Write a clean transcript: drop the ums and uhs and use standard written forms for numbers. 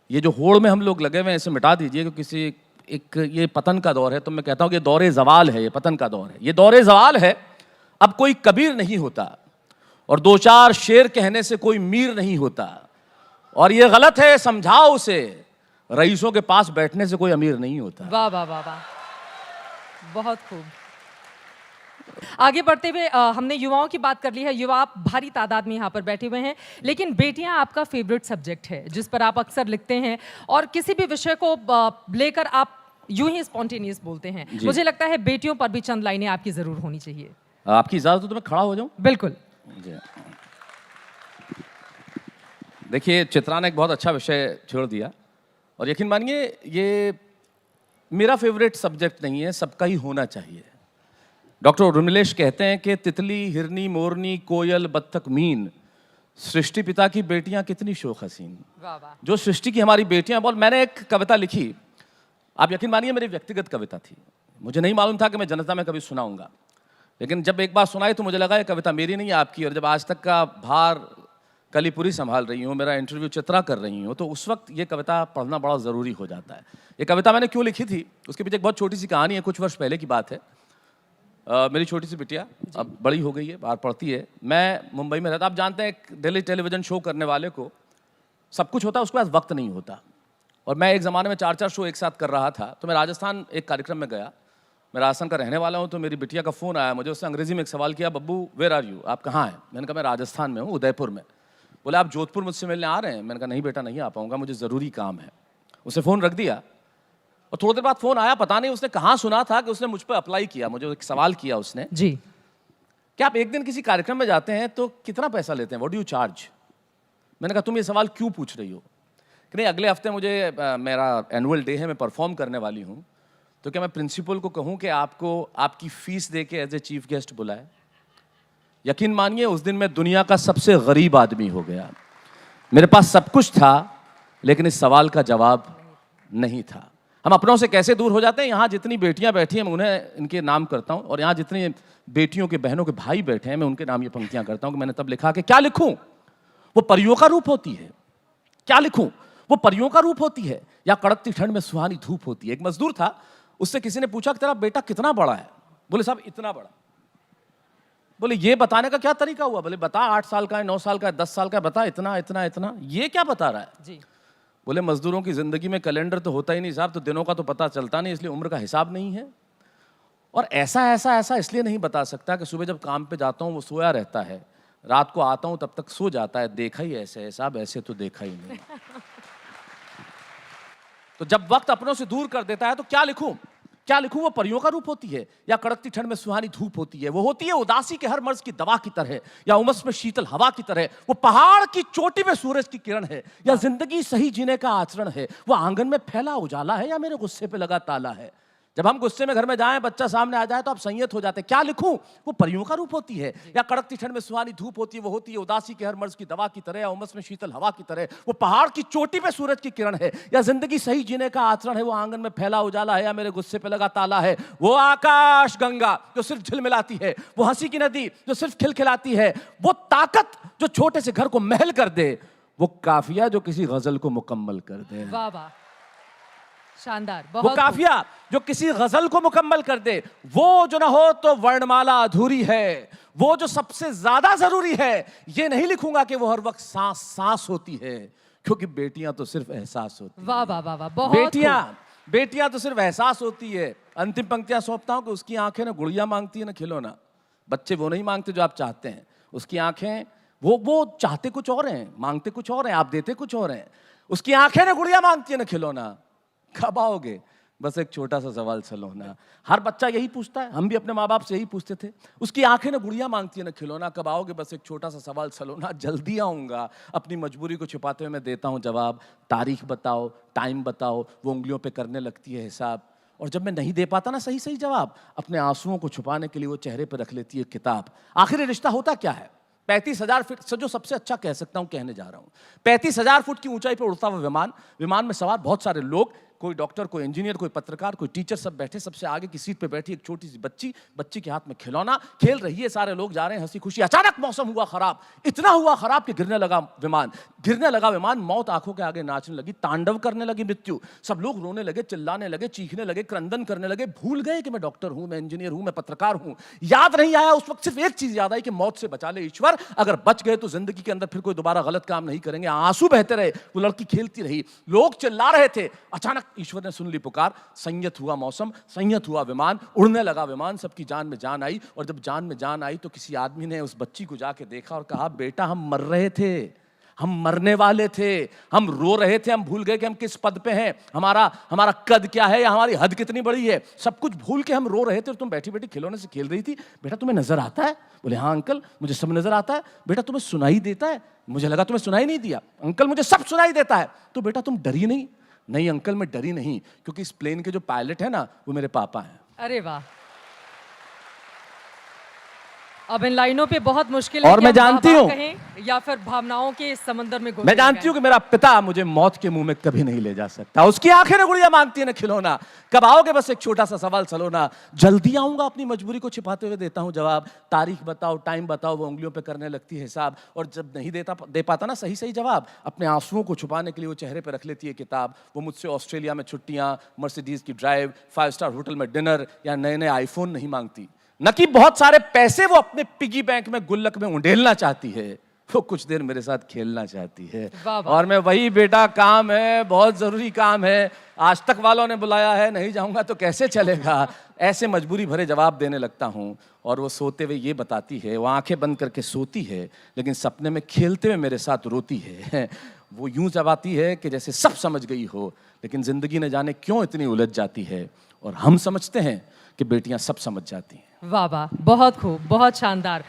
ये जो होड़ में हम लोग लगे हुए हैं इसे मिटा दीजिए, क्योंकि किसी एक ये पतन का दौर है। तो मैं कहता हूँ कि दौरे ज़वाल है, ये पतन का दौर है, ये दौरे ज़वाल है। अब कोई कबीर नहीं होता और दो चार शेर कहने से कोई मीर नहीं होता, और ये गलत है समझाओ उसे, रईसों के पास बैठने से कोई अमीर नहीं होता। वाह वाह वाह वाह, बहुत खूब। आगे बढ़ते हुए हमने युवाओं की बात कर ली है। युवा आप भारी तादाद में यहाँ पर बैठे हुए हैं, लेकिन बेटियां आपका फेवरेट सब्जेक्ट है जिस पर आप अक्सर लिखते हैं और किसी भी विषय को लेकर आप यूं ही स्पॉन्टेनियस बोलते हैं। मुझे लगता है बेटियों पर भी चंद लाइनें आपकी जरूर होनी चाहिए। आपकी इजाजत हो तो मैं खड़ा हो जाऊं? बिल्कुल। देखिए, चित्रा ने एक बहुत अच्छा विषय छोड़ दिया, और यकीन मानिए ये मेरा फेवरेट सब्जेक्ट नहीं है, सबका ही होना चाहिए। डॉक्टर उर्मिलेश कहते हैं कि तितली, हिरनी, मोरनी, कोयल, बत्तख, मीन, सृष्टि पिता की बेटियां कितनी शोख हसीन। जो सृष्टि की हमारी बेटियां बोल। मैंने एक कविता लिखी, आप यकीन मानिए मेरी व्यक्तिगत कविता थी, मुझे नहीं मालूम था कि मैं जनता में कभी सुनाऊंगा, लेकिन जब एक बार सुनाई तो मुझे लगा ये कविता मेरी नहीं आपकी। और जब आज तक का भार कलीपुरी संभाल रही हूँ, मेरा इंटरव्यू चित्रा कर रही हूँ, तो उस वक्त ये कविता पढ़ना बड़ा ज़रूरी हो जाता है। ये कविता मैंने क्यों लिखी थी, उसके पीछे एक बहुत छोटी सी कहानी है। कुछ वर्ष पहले की बात है। मेरी छोटी सी बिटिया अब बड़ी हो गई है, बाहर पढ़ती है, मैं मुंबई में रहता। आप जानते हैं एक दिल्ली टेलीविज़न शो करने वाले को सब कुछ होता है, उसके पास वक्त नहीं होता। और मैं एक ज़माने में 4-4 शो एक साथ कर रहा था। तो मैं राजस्थान एक कार्यक्रम में गया, मैं राजस्थान का रहने वाला हूँ। तो मेरी बिटिया का फ़ोन आया मुझे, उसने अंग्रेजी में एक सवाल किया, बब्बू वेयर आर यू, आप कहाँ हैं? मैंने कहा मैं राजस्थान में हूँ, उदयपुर में। बोले आप जोधपुर मुझसे मिलने आ रहे हैं? मैंने कहा नहीं बेटा, नहीं आ पाऊँगा, मुझे ज़रूरी काम है। उसने फ़ोन रख दिया और थोड़ी देर बाद फ़ोन आया, पता नहीं उसने कहाँ सुना था कि उसने मुझ पर अप्लाई किया। मुझे एक सवाल किया उसने जी, क्या आप एक दिन किसी कार्यक्रम में जाते हैं तो कितना पैसा लेते हैं, व्हाट डू यू चार्ज? मैंने कहा तुम ये सवाल क्यों पूछ रही हो? कि नहीं, अगले हफ्ते मुझे मेरा एनुअल डे है, मैं परफॉर्म करने वाली हूँ, तो क्या मैं प्रिंसिपल को कहूँ कि आपको आपकी फ़ीस दे के एज ए चीफ गेस्ट बुलाए? यकीन मानिए उस दिन मैं दुनिया का सबसे गरीब आदमी हो गया। मेरे पास सब कुछ था, लेकिन इस सवाल का जवाब नहीं था। हम अपनों से कैसे दूर हो जाते हैं। यहाँ जितनी बेटियाँ बैठी हैं मैं उन्हें इनके नाम करता हूँ, और यहाँ जितनी बेटियों के बहनों के भाई बैठे हैं मैं उनके नाम ये पंक्तियाँ करता हूँ कि मैंने तब लिखा कि क्या लिखूँ, वो परियों का रूप होती है। क्या लिखूँ, वो परियों का रूप होती है, या कड़कती ठंड में सुहानी धूप होती है। एक मजदूर था, उससे किसी ने पूछा कि तेरा बेटा कितना बड़ा है? बोले साहब इतना बड़ा। बोले ये बताने का क्या तरीका हुआ? बोले बता 8 साल का है, 9 साल का है, 10 साल का है, बता इतना इतना इतना। ये क्या बता रहा है जी। बोले मजदूरों की जिंदगी में कैलेंडर तो होता ही नहीं साहब, तो दिनों का तो पता चलता नहीं, इसलिए उम्र का हिसाब नहीं है। और ऐसा इसलिए नहीं बता सकता कि सुबह जब काम पे जाता हूँ वो सोया रहता है, रात को आता हूँ तब तक सो जाता है। देखा ही ऐसे है साहब, ऐसे तो देखा ही नहीं। तो जब वक्त अपनों से दूर कर देता है तो क्या लिखूं, क्या लिखूं? वो परियों का रूप होती है, या कड़कती ठंड में सुहानी धूप होती है। वो होती है उदासी के हर मर्ज की दवा की तरह, या उमस में शीतल हवा की तरह। वो पहाड़ की चोटी में सूरज की किरण है, या जिंदगी सही जीने का आचरण है। वो आंगन में फैला उजाला है, या मेरे गुस्से पे लगा ताला है। जब हम गुस्से में घर में जाएं, बच्चा सामने आ जाए तो आप संयत हो जाते हैं। क्या लिखूं? वो परियों का रूप होती है, या कड़कती ठंड में सुहानी धूप होती है। वो होती है उदासी के हर मर्ज की दवा की तरह, या उमस में शीतल हवा की तरह। वो पहाड़ की चोटी पे सूरज की किरण है, या जिंदगी सही जीने का आचरण है। वो आंगन में फैला उजाला है, या मेरे गुस्से पे लगा ताला है। वो आकाश गंगा जो सिर्फ झिलमिलाती है, वो हंसी की नदी जो सिर्फ खिलखिलाती है, वो ताकत जो छोटे से घर को महल कर दे, वो काफिया जो किसी गजल को मुकम्मल कर दे। वाह वाह, शानदार। वो काफिया जो किसी गजल को मुकम्मल कर दे। वो जो ना हो तो वर्णमाला अधूरी है। वो जो सबसे ज्यादा जरूरी है। ये नहीं लिखूंगा कि वो हर वक्त सांस सांस होती है, क्योंकि बेटियां तो सिर्फ एहसास होती है। वाह वाह वाह वाह, बहुत बेटियां तो सिर्फ एहसास होती है। अंतिम पंक्तियां सौंपता हूं कि उसकी आंखें ना गुड़िया मांगती है ना खिलौना। बच्चे वो नहीं मांगते जो आप चाहते हैं। उसकी आंखें वो चाहते कुछ और हैं, मांगते कुछ और हैं, आप देते कुछ और हैं। उसकी आंखें ना गुड़िया मांगती है ना खिलौना। कब आओगे? बस एक छोटा सा सवाल सलोना। हर बच्चा यही पूछता है, हम भी अपने माँ बाप से यही पूछते थे। उसकी आंखें ना गुड़िया मांगती है ना खिलौना। कब आओगे? बस एक छोटा सा सवाल सलोना। जल्दी आऊँगा। अपनी मजबूरी को छुपाते हुए मैं देता हूँ जवाब। तारीख बताओ, टाइम बताओ। वो उंगलियों पे करने लगती है हिसाब। और जब मैं नहीं दे पाता ना सही सही जवाब, अपने आंसुओं को छुपाने के लिए वो चेहरे पर रख लेती है किताब। आखिर रिश्ता होता क्या है? 35,000 फीट से, जो सबसे अच्छा कह सकता हूं कहने जा रहा हूं। 35,000 फुट की ऊंचाई पर उड़ता हुआ विमान, विमान में सवार बहुत सारे लोग, कोई डॉक्टर, कोई इंजीनियर, कोई पत्रकार, कोई टीचर, सब बैठे, सबसे आगे की सीट पे बैठी एक छोटी सी बच्ची, बच्ची के हाथ में खिलौना, खेल रही है, सारे लोग जा रहे हैं हंसी खुशी। अचानक मौसम हुआ खराब, इतना हुआ खराब कि गिरने लगा विमान, मौत आंखों के आगे नाचने लगी, तांडव करने लगी मृत्यु। सब लोग रोने लगे, चिल्लाने लगे, चीखने लगे, क्रंदन करने लगे, भूल गए कि मैं डॉक्टर हूं, मैं इंजीनियर हूं, मैं पत्रकार हूं। याद नहीं आया उस वक्त, सिर्फ एक चीज याद आई कि मौत से बचा ले ईश्वर, अगर बच गए तो जिंदगी के अंदर फिर कोई दोबारा गलत काम नहीं करेंगे। आंसू बहते रहे, वो लड़की खेलती रही, लोग चिल्ला रहे थे। अचानक ईश्वर ने सुन ली पुकार, संयत हुआ मौसम, संयत हुआ विमान, उड़ने लगा विमान, सबकी जान में जान आई। और जब जान में जान आई तो किसी आदमी ने उस बच्ची को जाके देखा और कहा, बेटा हम मर रहे थे, हम मरने वाले थे, हम रो रहे थे, हम भूल गए कि हम किस पद पे हैं, हमारा कद क्या है या हमारी हद कितनी बड़ी है, सब कुछ भूल के हम रो रहे थे और तुम बैठी बैठी खिलौने से खेल रही थी। बेटा तुम्हें नजर आता है? बोले हाँ अंकल, मुझे सब नजर आता है। बेटा तुम्हें सुनाई देता है? मुझे लगा तुम्हें सुनाई नहीं दिया। अंकल मुझे सब सुनाई देता है। तो बेटा तुम डरी नहीं? नहीं अंकल मैं डरी नहीं, क्योंकि इस प्लेन के जो पायलट है ना वो मेरे पापा हैं। अरे वाह, अब इन लाइनों पे बहुत मुश्किल है और कि मैं हम जानती वाह-वाह हूं, कहें या फिर भावनाओं के इस समंदर में मैं जानती हूं कि मेरा पिता मुझे मौत के मुंह में कभी नहीं ले जा सकता। उसकी आंखें ना गुड़िया मांगती है ना खिलौना। कब आओगे? बस एक छोटा सा सवाल सलोना। जल्दी आऊंगा, अपनी मजबूरी को छिपाते हुए देता हूं जवाब। तारीख बताओ, टाइम बताओ, वो उंगलियों पे करने लगती है हिसाब। और जब नहीं दे पाता ना सही सही जवाब, अपने आंसुओं को छुपाने के लिए वो चेहरे पे रख लेती है किताब। वो मुझसे ऑस्ट्रेलिया में छुट्टियां, मर्सिडीज की ड्राइव, 5 स्टार होटल में डिनर या नए नए आईफोन नहीं मांगती। न कि बहुत सारे पैसे वो अपने पिगी बैंक में गुल्लक में उंडेलना चाहती है, वो कुछ देर मेरे साथ खेलना चाहती है। वाह वाह। और मैं वही बेटा काम है, बहुत जरूरी काम है, आज तक वालों ने बुलाया है, नहीं जाऊंगा तो कैसे चलेगा, ऐसे मजबूरी भरे जवाब देने लगता हूं। और वो सोते हुए ये बताती है, वो आंखें बंद करके सोती है लेकिन सपने में खेलते हुए मेरे साथ रोती है। वो यूं जबाती है कि जैसे सब समझ गई हो, लेकिन जिंदगी ने जाने क्यों इतनी उलझ जाती है। और हम समझते हैं कि बेटियां सब समझ जाती हैं। वाह वाह, बहुत खूब, बहुत शानदार।